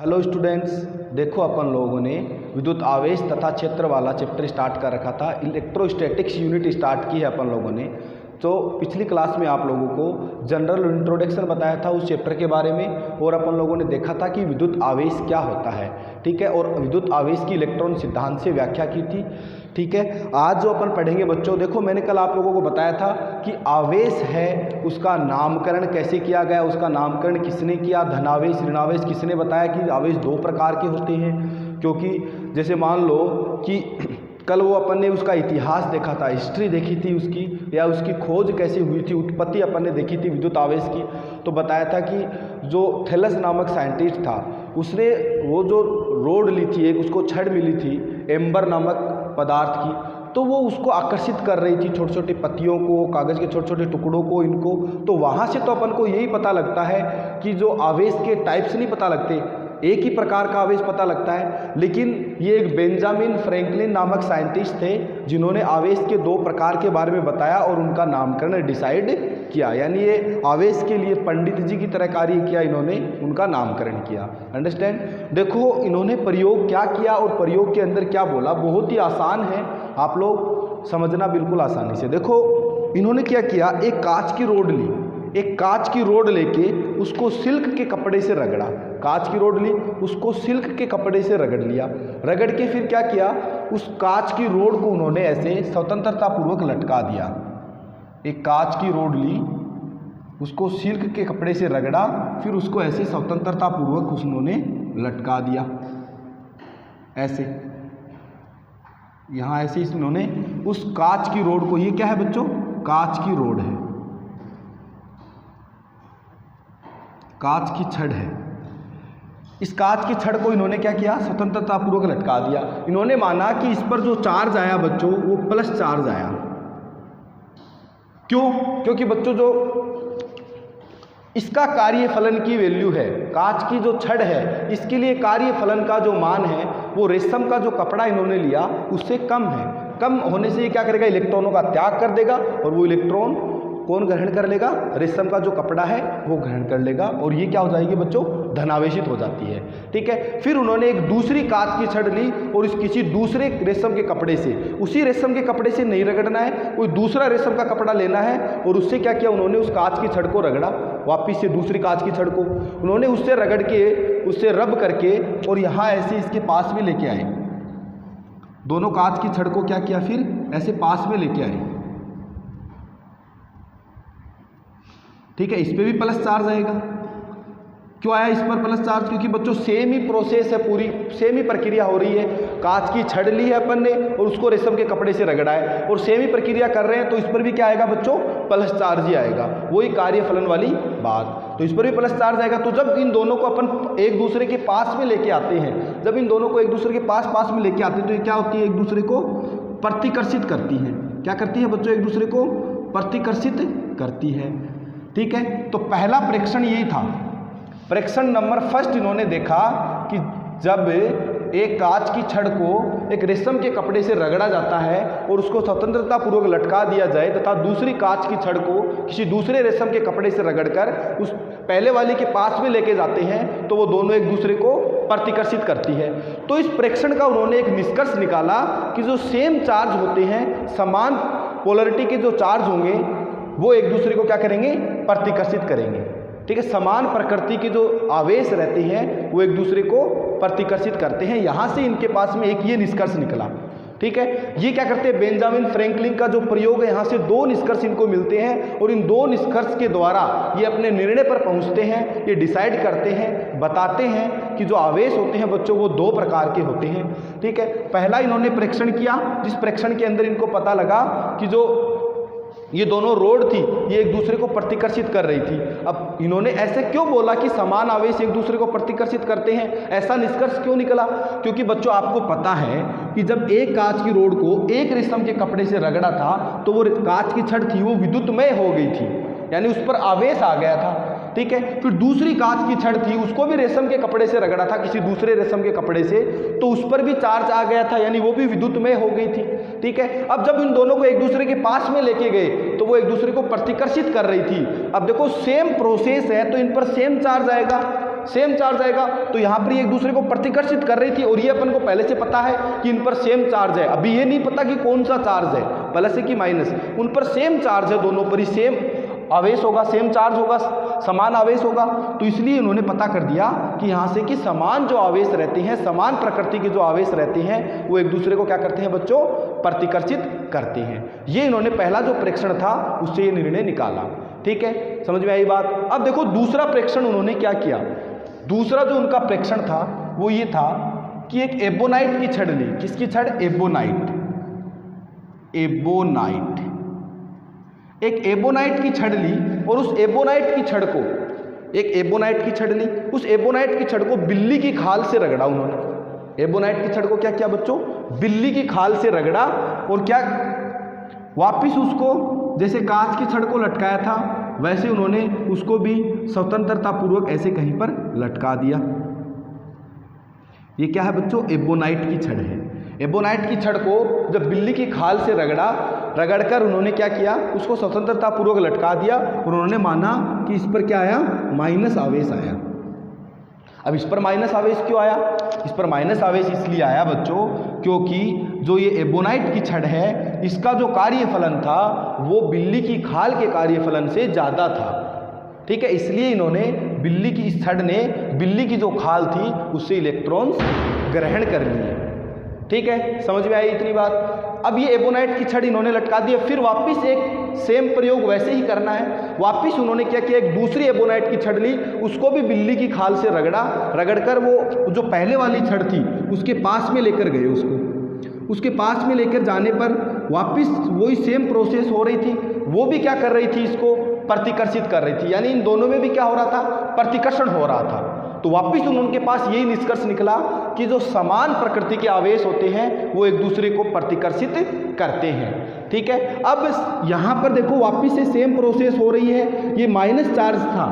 Hello students, देखो अपन लोगों ने विद्युत आवेश तथा क्षेत्र वाला चैप्टर स्टार्ट कर रखा था। इलेक्ट्रोस्टैटिक्स यूनिट स्टार्ट की है अपन लोगों ने। तो पिछली क्लास में आप लोगों को जनरल इंट्रोडक्शन बताया था उस चैप्टर के बारे में, और अपन लोगों ने देखा था कि विद्युत आवेश क्या होता है, ठीक है, और विद्युत आवेश की इलेक्ट्रॉन सिद्धांत से व्याख्या की थी, ठीक है। आज जो अपन पढ़ेंगे बच्चों, देखो मैंने कल आप लोगों को बताया था कि आवेश है उसका नामकरण कैसे किया गया, उसका नामकरण किसने किया, धनावेश ऋणावेश किसने बताया कि आवेश दो प्रकार के होते हैं। क्योंकि जैसे मान लो कि कल वो अपन ने उसका इतिहास देखा था, हिस्ट्री देखी थी उसकी, या उसकी खोज कैसे हुई थी, उत्पत्ति अपन ने देखी थी विद्युत आवेश की। तो बताया था कि जो थैलस नामक साइंटिस्ट था उसने वो जो रोड ली थी, एक उसको छड़ मिली थी एम्बर नामक पदार्थ की, तो वो उसको आकर्षित कर रही थी, छोटे छोटे पत्तियों को, कागज़ के छोटे छोटे टुकड़ों को, इनको। तो वहाँ से तो अपन को यही पता लगता है कि जो आवेश के टाइप्स नहीं पता लगते, एक ही प्रकार का आवेश पता लगता है। लेकिन ये एक बेंजामिन फ्रैंकलिन नामक साइंटिस्ट थे जिन्होंने आवेश के दो प्रकार के बारे में बताया और उनका नामकरण डिसाइड किया। यानी ये आवेश के लिए पंडित जी की तरह कार्य किया, इन्होंने उनका नामकरण किया। अंडरस्टैंड। देखो इन्होंने प्रयोग क्या किया और प्रयोग के अंदर क्या बोला, बहुत ही आसान है, आप लोग समझना बिल्कुल आसानी से। देखो इन्होंने क्या किया, एक कांच की रोड ली, एक कांच की रोड लेके उसको सिल्क के कपड़े से रगड़ा, कांच की रोड ली, उसको सिल्क के कपड़े से रगड़ लिया, रगड़ के फिर क्या किया, उस कांच की रोड को उन्होंने ऐसे स्वतंत्रता पूर्वक लटका दिया। एक कांच की रोड ली, उसको सिल्क के कपड़े से रगड़ा, फिर उसको ऐसे स्वतंत्रता पूर्वक उन्होंने लटका दिया, ऐसे यहाँ ऐसे इन्होंने उस कांच की रोड को, ये क्या है बच्चों, कांच की रोड है, कांच की छड़ है। इस कांच की छड़ को इन्होंने क्या किया, स्वतंत्रता पूर्वक लटका दिया। इन्होंने माना कि इस पर जो चार्ज आया बच्चों वो प्लस चार्ज आया। क्यों? क्योंकि बच्चों जो इसका कार्य फलन की वैल्यू है, कांच की जो छड़ है इसके लिए कार्य फलन का जो मान है वो रेशम का जो कपड़ा इन्होंने लिया उससे कम है। कम होने से ये क्या करेगा, इलेक्ट्रॉनों का त्याग कर देगा, और वो इलेक्ट्रॉन कौन ग्रहण कर लेगा, रेशम का जो कपड़ा है वो ग्रहण कर लेगा, और ये क्या हो जाएगी बच्चों, धनावेशित हो जाती है, ठीक है। फिर उन्होंने एक दूसरी कांच की छड़ ली और इस किसी दूसरे रेशम के कपड़े से, उसी रेशम के कपड़े से नहीं रगड़ना है, कोई दूसरा रेशम का कपड़ा लेना है, और उससे क्या किया, उन्होंने उस कांच की छड़ को रगड़ा, वापिस से दूसरी कांच की छड़ को उन्होंने उससे रगड़ के, उससे रब करके, और यहाँ ऐसे इसके पास में लेके आए, दोनों कांच की छड़ को क्या किया, फिर ऐसे पास में लेके आए, ठीक है। इस पे भी प्लस चार्ज आएगा। क्यों आया इस पर प्लस चार्ज? क्योंकि बच्चों सेम ही प्रोसेस है, पूरी सेम ही प्रक्रिया हो रही है। कांच की छड़ ली है अपन ने और उसको रेशम के कपड़े से रगड़ा है, और सेम ही प्रक्रिया कर रहे हैं, तो इस पर भी क्या आएगा बच्चों, प्लस चार्ज ही आएगा, वही कार्य फलन वाली बात। तो इस पर भी प्लस चार्ज आएगा। तो जब इन दोनों को अपन एक दूसरे के पास में लेके आते हैं, जब इन दोनों को एक दूसरे के पास में लेके आते हैं, तो ये क्या होती है, एक दूसरे को प्रतिकर्षित करती है। क्या करती है बच्चों, एक दूसरे को प्रतिकर्षित करती है, ठीक है। तो पहला प्रेक्षण यही था। प्रेक्षण नंबर फर्स्ट इन्होंने देखा कि जब एक कांच की छड़ को एक रेशम के कपड़े से रगड़ा जाता है और उसको स्वतंत्रता पूर्वक लटका दिया जाए, तथा दूसरी कांच की छड़ को किसी दूसरे रेशम के कपड़े से रगड़कर उस पहले वाले के पास में लेके जाते हैं, तो वो दोनों एक दूसरे को प्रतिकर्षित करती है। तो इस प्रेक्षण का उन्होंने एक निष्कर्ष निकाला कि जो सेम चार्ज होते हैं, समान पोलरिटी के जो चार्ज होंगे वो एक दूसरे को क्या करेंगे, प्रतिकर्षित करेंगे, ठीक है। समान प्रकृति के जो आवेश रहते हैं वो एक दूसरे को प्रतिकर्षित करते हैं। यहाँ से इनके पास में एक ये निष्कर्ष निकला, ठीक है। ये क्या करते हैं, बेंजामिन फ्रैंकलिन का जो प्रयोग है, यहाँ से दो निष्कर्ष इनको मिलते हैं, और इन दो निष्कर्ष के द्वारा ये अपने निर्णय पर पहुँचते हैं, ये डिसाइड करते हैं, बताते हैं कि जो आवेश होते हैं बच्चों वो दो प्रकार के होते हैं, ठीक है। पहला इन्होंने प्रेक्षण किया, जिस प्रेक्षण के अंदर इनको पता लगा कि जो ये दोनों रोड थी ये एक दूसरे को प्रतिकर्षित कर रही थी। अब इन्होंने ऐसे क्यों बोला कि समान आवेश एक दूसरे को प्रतिकर्षित करते हैं, ऐसा निष्कर्ष क्यों निकला? क्योंकि बच्चों आपको पता है कि जब एक कांच की रोड को एक रेशम के कपड़े से रगड़ा था तो वो कांच की छड़ थी वो विद्युतमय हो गई थी, यानी उस पर आवेश आ गया था, ठीक है। फिर दूसरी कांच की छड़ थी, उसको भी रेशम के कपड़े से रगड़ा था, किसी दूसरे रेशम के कपड़े से, तो उस पर भी चार्ज आ गया था, यानी वो भी विद्युतमय हो गई थी, ठीक है। अब जब इन दोनों को एक दूसरे के पास में लेके गए तो वो एक दूसरे को प्रतिकर्षित कर रही थी। अब देखो सेम प्रोसेस है तो इन पर सेम चार्ज आएगा, सेम चार्ज आएगा। तो यहाँ पर ये एक दूसरे को प्रतिकर्षित कर रही थी और ये अपन को पहले से पता है कि इन पर सेम चार्ज है। अभी ये नहीं पता कि कौन सा चार्ज है, प्लस है कि माइनस, उन पर सेम चार्ज है, दोनों पर ही सेम आवेश होगा, सेम चार्ज होगा, समान आवेश होगा। तो इसलिए इन्होंने पता कर दिया कि यहाँ से कि समान जो आवेश रहते हैं, समान प्रकृति के जो आवेश रहते हैं, वो एक दूसरे को क्या करते हैं बच्चों, प्रतिकर्षित करते हैं। ये इन्होंने पहला जो प्रेक्षण था उससे ये निर्णय निकाला। ठीक है, समझ में आई बात। अब देखो दूसरा प्रेक्षण उन्होंने क्या किया। दूसरा जो उनका प्रेक्षण था वो ये था कि एक एबोनाइट की छड़ ली। किसकी छड़? एबोनाइट। एबोनाइट, एक एबोनाइट की छड़ ली और उस एबोनाइट की छड़ को, एक एबोनाइट की छड़ ली, उस एबोनाइट की छड़ को बिल्ली की खाल से रगड़ा उन्होंने। एबोनाइट की छड़ को क्या किया बच्चों? बिल्ली की खाल से रगड़ा और क्या वापिस उसको जैसे कांच की छड़ को लटकाया था वैसे उन्होंने उसको भी स्वतंत्रता पूर्वक ऐसे कहीं पर लटका दिया। ये क्या है बच्चों? एबोनाइट की छड़ है। एबोनाइट की छड़ को जब बिल्ली की खाल से रगड़कर उन्होंने क्या किया, उसको स्वतंत्रता पूर्वक लटका दिया और उन्होंने माना कि इस पर क्या आया, माइनस आवेश आया। अब इस पर माइनस आवेश क्यों आया? इस पर माइनस आवेश इसलिए आया बच्चों क्योंकि जो ये एबोनाइट की छड़ है इसका जो कार्यफलन था वो बिल्ली की खाल के कार्यफलन से ज़्यादा था। ठीक है, इसलिए इन्होंने बिल्ली की, इस छड़ ने बिल्ली की जो खाल थी उससे इलेक्ट्रॉन्स ग्रहण कर लिए। ठीक है, समझ में आई इतनी बात। अब ये एबोनाइट की छड़ इन्होंने लटका दिया, फिर वापस एक सेम प्रयोग वैसे ही करना है। वापस उन्होंने क्या किया, एक दूसरी एबोनाइट की छड़ ली, उसको भी बिल्ली की खाल से रगड़कर वो जो पहले वाली छड़ थी उसके पास में लेकर गए उसको। उसके पास में लेकर जाने पर वापस वही सेम प्रोसेस हो रही थी। वो भी क्या कर रही थी, इसको प्रतिकर्षित कर रही थी, यानी इन दोनों में भी क्या हो रहा था, प्रतिकर्षण हो रहा था। तो वापिस उनके पास यही निष्कर्ष निकला कि जो समान प्रकृति के आवेश होते हैं वो एक दूसरे को प्रतिकर्षित करते हैं। ठीक है, अब यहाँ पर देखो वापिस से सेम प्रोसेस हो रही है। ये माइनस चार्ज था,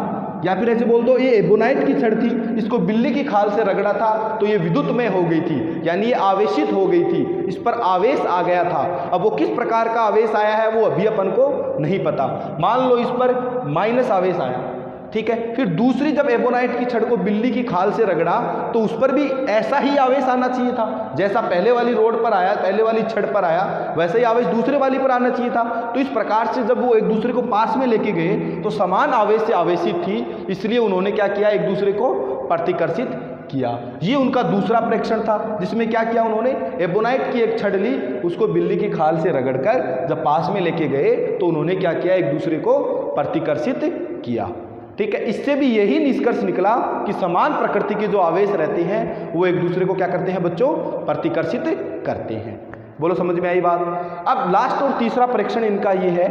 या फिर ऐसे बोल दो ये एबोनाइट की छड़ थी, इसको बिल्ली की खाल से रगड़ा था तो ये विद्युतमय हो गई थी, यानी ये आवेशित हो गई थी, इस पर आवेश आ गया था। अब वो किस प्रकार का आवेश आया है वो अभी अपन को नहीं पता। मान लो इस पर माइनस आवेश आया, ठीक है, फिर दूसरी जब एबोनाइट की छड़ को बिल्ली की खाल से रगड़ा तो उस पर भी ऐसा ही आवेश आना चाहिए था, जैसा पहले वाली रोड पर आया, पहले वाली छड़ पर आया, वैसा ही आवेश दूसरे वाली पर आना चाहिए था। तो इस प्रकार से जब वो एक दूसरे को पास में लेके गए तो समान आवेश से आवेशित थी, इसलिए उन्होंने क्या किया, एक दूसरे को प्रतिकर्षित किया। ये उनका दूसरा प्रेक्षण था, जिसमें क्या किया उन्होंने, एबोनाइट की एक छड़ ली, उसको बिल्ली की खाल से रगड़कर जब पास में लेके गए तो उन्होंने क्या किया, एक दूसरे को प्रतिकर्षित किया। ठीक है, इससे भी यही निष्कर्ष निकला कि समान प्रकृति के जो आवेश रहते हैं वो एक दूसरे को क्या करते हैं बच्चों, प्रतिकर्षित करते हैं। बोलो समझ में आई बात। अब लास्ट और तीसरा प्रेक्षण इनका ये है।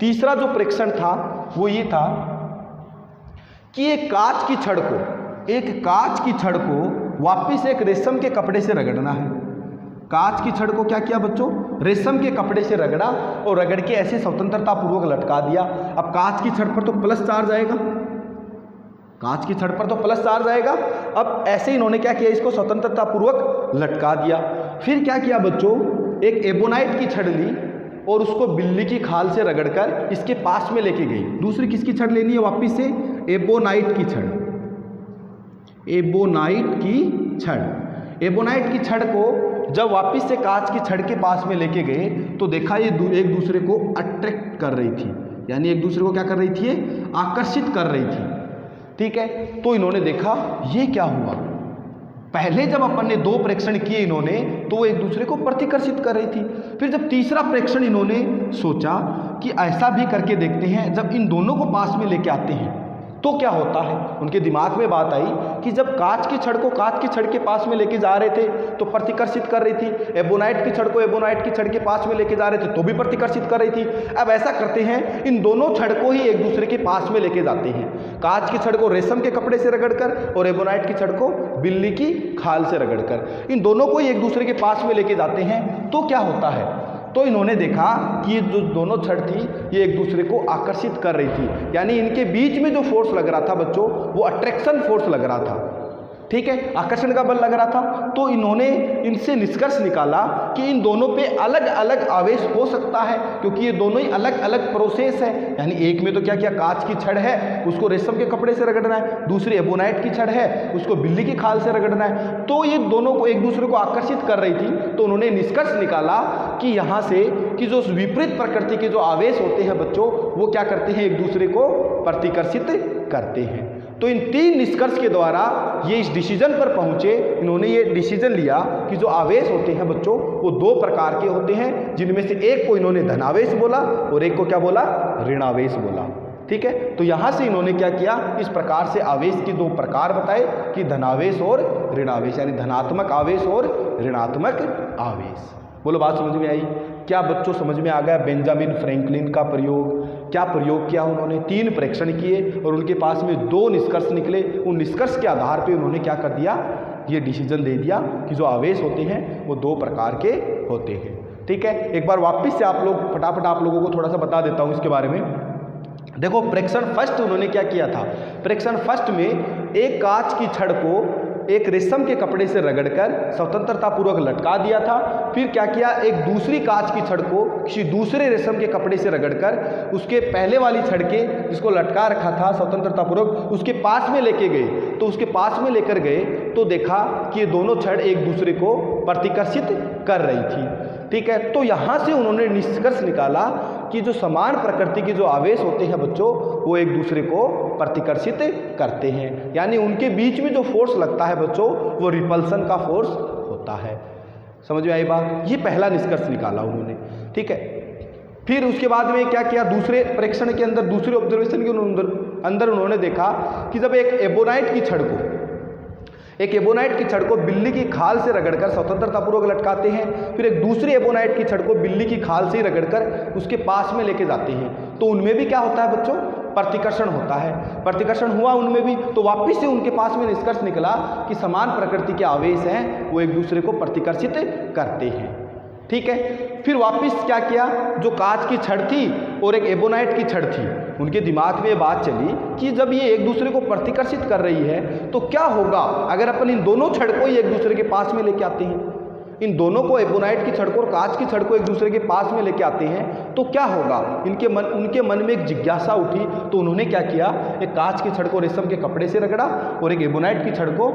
तीसरा जो प्रेक्षण था वो ये था कि एक कांच की छड़ को वापिस एक रेशम के कपड़े से रगड़ना है। कांच की छड़ को क्या किया बच्चों, रेशम के कपड़े से रगड़ा और रगड़ के ऐसे स्वतंत्रता पूर्वक लटका दिया। अब कांच की छड़ पर तो प्लस चार्ज आएगा, कांच की छड़ पर तो प्लस चार्ज आएगा। अब ऐसे इन्होंने क्या किया, इसको स्वतंत्रता पूर्वक लटका दिया। फिर क्या किया बच्चों, एक एबोनाइट की छड़ ली और उसको बिल्ली की खाल से रगड़कर इसके पास में लेके गई। दूसरी किसकी छड़ लेनी है वापिस से, एबोनाइट की छड़। एबोनाइट की छड़, एबोनाइट की छड़ को जब वापस से कांच की छड़ के पास में लेके गए तो देखा ये एक दूसरे को अट्रैक्ट कर रही थी, यानी एक दूसरे को क्या कर रही थी, आकर्षित कर रही थी। ठीक है, तो इन्होंने देखा ये क्या हुआ, पहले जब अपन ने दो प्रेक्षण किए इन्होंने तो वो एक दूसरे को प्रतिकर्षित कर रही थी। फिर जब तीसरा प्रेक्षण इन्होंने सोचा कि ऐसा भी करके देखते हैं, जब इन दोनों को पास में लेके आते हैं तो क्या होता है। उनके दिमाग में बात आई कि जब कांच की छड़ को कांच की छड़ के पास में लेके जा रहे थे तो प्रतिकर्षित कर रही थी, एबोनाइट की छड़ को एबोनाइट की छड़ के पास में लेके जा रहे थे तो भी प्रतिकर्षित कर रही थी। अब ऐसा करते हैं, इन दोनों छड़ को ही एक दूसरे के पास में लेके जाते हैं, कांच की छड़ को रेशम के कपड़े से रगड़कर और एबोनाइट की छड़ को बिल्ली की खाल से रगड़कर, इन दोनों को ही एक दूसरे के पास में लेके जाते हैं तो क्या होता है। तो इन्होंने देखा कि ये जो दोनों छड़ थी ये एक दूसरे को आकर्षित कर रही थी, यानी इनके बीच में जो फोर्स लग रहा था बच्चों वो अट्रैक्शन फोर्स लग रहा था। ठीक है, आकर्षण का बल लग रहा था। तो इन्होंने इनसे निष्कर्ष निकाला कि इन दोनों पे अलग अलग आवेश हो सकता है, क्योंकि ये दोनों ही अलग अलग प्रोसेस है। यानी एक में तो क्या किया, कांच की छड़ है उसको रेशम के कपड़े से रगड़ना है, दूसरी एबोनाइट की छड़ है उसको बिल्ली की खाल से रगड़ना है। तो ये दोनों को एक दूसरे को आकर्षित कर रही थी। तो उन्होंने निष्कर्ष निकाला कि यहाँ से कि जो विपरीत प्रकृति के जो आवेश होते हैं बच्चों, वो क्या करते हैं, एक दूसरे को प्रतिकर्षित करते हैं। तो इन 3 निष्कर्ष के द्वारा ये इस डिसीजन पर पहुंचे, इन्होंने ये डिसीजन लिया कि जो आवेश होते हैं बच्चों वो 2 प्रकार के होते हैं, जिनमें से एक को इन्होंने धनावेश बोला और एक को क्या बोला, ऋणावेश बोला। ठीक है, तो यहाँ से इन्होंने क्या किया, इस प्रकार से आवेश के 2 प्रकार बताए कि धनावेश और ऋणावेश, यानी धनात्मक आवेश और ऋणात्मक आवेश। बोलो बात समझ में आई? क्या बच्चों समझ में आ गया बेंजामिन फ्रैंकलिन का प्रयोग? क्या प्रयोग किया उन्होंने? 3 परीक्षण किए और उनके पास में 2 निष्कर्ष निकले। उन निष्कर्ष के आधार पे उन्होंने क्या कर दिया, ये डिसीजन दे दिया कि जो आवेश होते हैं वो 2 प्रकार के होते हैं। ठीक है, एक बार वापस से आप लोग फटाफट आप लोगों को थोड़ा सा बता देता हूँ इसके बारे में। देखो, परीक्षण फर्स्ट उन्होंने क्या किया था, परीक्षण फर्स्ट में एक कांच की छड़ को एक रेशम के कपड़े से रगड़कर स्वतंत्रता पूर्वक लटका दिया था। फिर क्या किया, एक दूसरी कांच की छड़ को किसी दूसरे रेशम के कपड़े से रगड़कर उसके पहले वाली छड़ के जिसको लटका रखा था स्वतंत्रता पूर्वक उसके पास में लेके गए। तो उसके पास में लेकर गए तो देखा कि ये दोनों छड़ एक दूसरे को प्रतिकर्षित कर रही थी। ठीक है, तो यहाँ से उन्होंने निष्कर्ष निकाला कि जो समान प्रकृति के जो आवेश होते हैं बच्चों, वो एक दूसरे को प्रतिकर्षित करते हैं। यानी उनके बीच में जो फोर्स लगता है बच्चों, वो रिपल्सन का फोर्स होता है। समझ में आई बात? ये पहला निष्कर्ष निकाला उन्होंने। ठीक है, फिर उसके बाद में क्या किया, दूसरे परीक्षण के अंदर, दूसरे ऑब्जर्वेशन के अंदर उन्होंने देखा कि जब एक एबोनाइट की छड़ को बिल्ली की खाल से रगड़कर स्वतंत्रतापूर्वक लटकाते हैं, फिर एक दूसरी एबोनाइट की छड़ को बिल्ली की खाल से ही रगड़कर उसके पास में लेके जाते हैं, तो उनमें भी क्या होता है बच्चों, प्रतिकर्षण होता है। प्रतिकर्षण हुआ उनमें भी, तो वापस से उनके पास में निष्कर्ष निकला कि समान प्रकृति के आवेश हैं वो एक दूसरे को प्रतिकर्षित करते हैं। ठीक है, फिर वापस क्या किया, जो कांच की छड़ थी और एक एबोनाइट की छड़ थी, उनके दिमाग में ये बात चली कि जब ये एक दूसरे को प्रतिकर्षित कर रही है तो क्या होगा अगर अपन इन दोनों छड़ को ही एक दूसरे के पास में लेके आते हैं, इन दोनों को एबोनाइट की छड़ को और कांच की छड़ को एक दूसरे के पास में लेके आते हैं तो क्या होगा। उनके मन में एक जिज्ञासा उठी, तो उन्होंने क्या किया, एक कांच की छड़ को रेशम के कपड़े से रगड़ा और एक एबोनाइट की छड़ को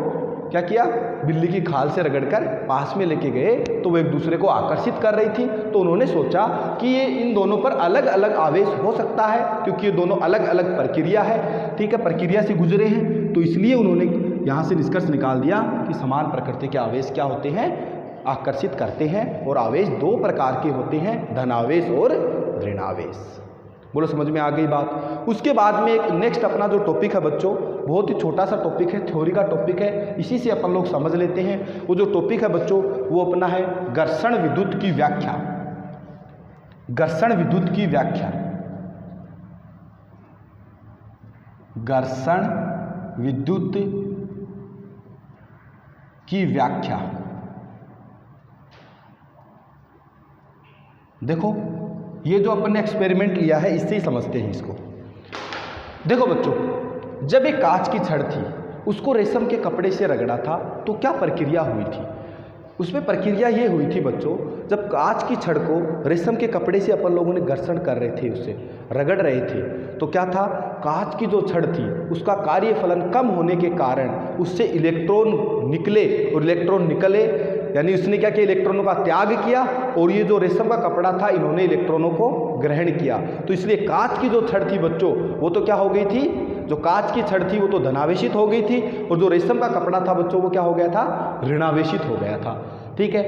क्या किया, बिल्ली की खाल से रगड़कर पास में लेके गए, तो वो एक दूसरे को आकर्षित कर रही थी। तो उन्होंने सोचा कि ये इन दोनों पर अलग अलग आवेश हो सकता है, क्योंकि ये दोनों अलग अलग प्रक्रिया है। ठीक है, प्रक्रिया से गुजरे हैं, तो इसलिए उन्होंने यहाँ से निष्कर्ष निकाल दिया कि समान प्रकृति के आवेश क्या होते हैं, आकर्षित करते हैं। और आवेश 2 प्रकार के होते हैं, धनावेश और ऋणावेश। बोलो समझ में आ गई बात? उसके बाद में एक नेक्स्ट अपना जो टॉपिक है बच्चों, बहुत ही छोटा सा टॉपिक है, थ्योरी का टॉपिक है, इसी से अपन लोग समझ लेते हैं। वो जो टॉपिक है बच्चों वो अपना है घर्षण विद्युत की व्याख्या। घर्षण विद्युत की व्याख्या, घर्षण विद्युत की व्याख्या। देखो, ये जो अपन ने एक्सपेरिमेंट लिया है इससे ही समझते हैं इसको। देखो बच्चों, जब एक कांच की छड़ थी उसको रेशम के कपड़े से रगड़ा था तो क्या प्रक्रिया हुई थी, उसमें प्रक्रिया ये हुई थी बच्चों, जब कांच की छड़ को रेशम के कपड़े से अपन लोगों ने घर्षण कर रहे थे, उससे रगड़ रहे थे, तो क्या था, कांच की जो छड़ थी उसका कार्यफलन कम होने के कारण उससे इलेक्ट्रॉन निकले, और इलेक्ट्रॉन निकले यानी उसने क्या किया, इलेक्ट्रॉनों का त्याग किया, और ये जो रेशम का कपड़ा था इन्होंने इलेक्ट्रॉनों को ग्रहण किया। तो इसलिए कांच की जो छड़ थी बच्चों वो तो क्या हो गई थी, जो कांच की छड़ थी वो तो धनावेशित हो गई थी, और जो रेशम का कपड़ा था बच्चों वो क्या हो गया था, ऋणावेशित हो गया था। ठीक है,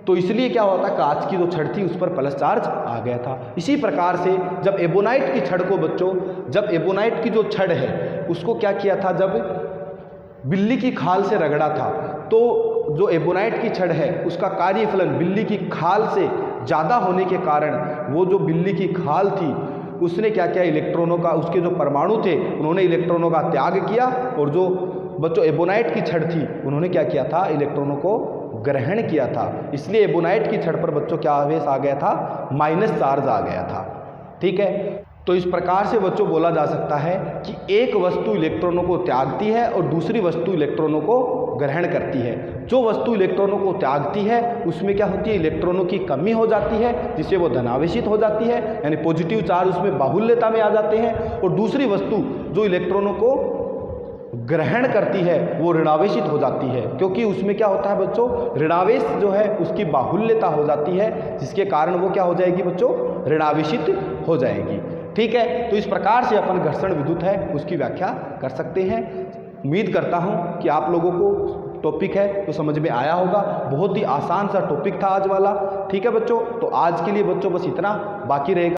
तो इसलिए क्या होता, कांच की जो छड़ थी उस पर प्लस चार्ज आ गया था। इसी प्रकार से जब एबोनाइट की छड़ को बच्चों, जब एबोनाइट की जो छड़ है उसको क्या किया था, जब बिल्ली की खाल से रगड़ा था, तो जो एबोनाइट की छड़ है उसका कार्यफलन बिल्ली की खाल से ज़्यादा होने के कारण वो जो बिल्ली की खाल थी उसने क्या किया, इलेक्ट्रॉनों का, उसके जो परमाणु थे उन्होंने इलेक्ट्रॉनों का त्याग किया, और जो बच्चों एबोनाइट की छड़ थी उन्होंने क्या किया था, इलेक्ट्रॉनों को ग्रहण किया था। इसलिए एबोनाइट की छड़ पर बच्चों क्या आवेश आ गया था, माइनस चार्ज आ गया था। ठीक है, तो इस प्रकार से बच्चों बोला जा सकता है कि एक वस्तु इलेक्ट्रॉनों को त्यागती है और दूसरी वस्तु इलेक्ट्रॉनों को ग्रहण करती है। जो वस्तु इलेक्ट्रॉनों को त्यागती है उसमें क्या होती है, इलेक्ट्रॉनों की कमी हो जाती है, जिससे वो धनावेशित हो जाती है, यानी पॉजिटिव चार्ज उसमें बाहुल्यता में आ जाते हैं। और दूसरी वस्तु जो इलेक्ट्रॉनों को ग्रहण करती है वो ऋणावेशित हो जाती है, क्योंकि उसमें क्या होता है बच्चों, ऋणावेश जो है उसकी बाहुल्यता हो जाती है, जिसके कारण वो क्या हो जाएगी बच्चों, ऋणावेशित हो जाएगी। ठीक है, तो इस प्रकार से अपन घर्षण विद्युत है उसकी व्याख्या कर सकते हैं। उम्मीद करता हूँ कि आप लोगों को टॉपिक है तो समझ में आया होगा। बहुत ही आसान सा टॉपिक था आज वाला। ठीक है बच्चों, तो आज के लिए बच्चों बस इतना बाकी रहेगा।